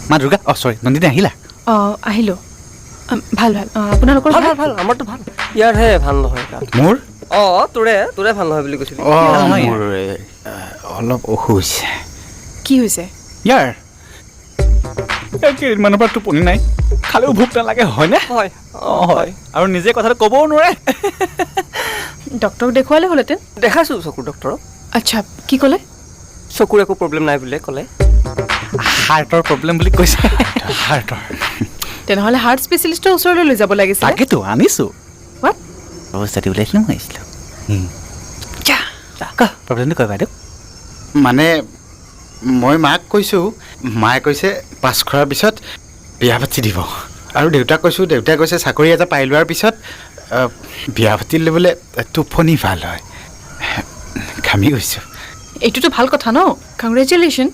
মা দুৰ্গা চৰি নন্দিনী আহিলা আহিলোঁ ভাল ভাল আপোনালোকৰ ভাল ভাল ভাল আমাৰতো ভাল ইয়াৰহে ভাল নহয় তাত মোৰ তোৰে ভাল নহয় বুলি কৈছিলি মোৰ অলপ অসুখ হৈছে কি হৈছে ইয়াৰ কেইদিনমানৰ পৰা টোপনি নাই খালেও ভোক নালাগে হয়নে হয় হয় আৰু নিজে কথাটো ক'বও নোৱাৰে ডক্টৰক দেখুৱালে হ'লহেঁতেন দেখাইছোঁ চকুৰ ডক্টৰক আচ্ছা কি ক'লে চকুৰ একো প্ৰব্লেম নাই বুলি ক'লে হাৰ্টৰ প্ৰব্লেম বুলি কৈছে হাৰ্টৰ তেনেহ'লে হাৰ্ট স্পেচিয়েলিষ্টৰ ওচৰলৈ লৈ যাব লাগিছিল তাকেতো আনিছোঁ What? অৱস্থাটো ওলাইছিলোঁ মই আহিছিলোঁ প্ৰব্লেমটো কয় বাইদেউ মানে মই মাক কৈছোঁ মায়ে কৈছে পাছ কৰাৰ পিছত বিয়া পাতি দিব আৰু দেউতাক কৈছোঁ দেউতাই কৈছে চাকৰি এটা পাই লোৱাৰ পিছত বিয়া পাতি ল'বলৈ টোপনি ভাল হয় ঘামি গৈছোঁ এইটোতো ভাল কথা ন কংগ্ৰেচুলেশ্যন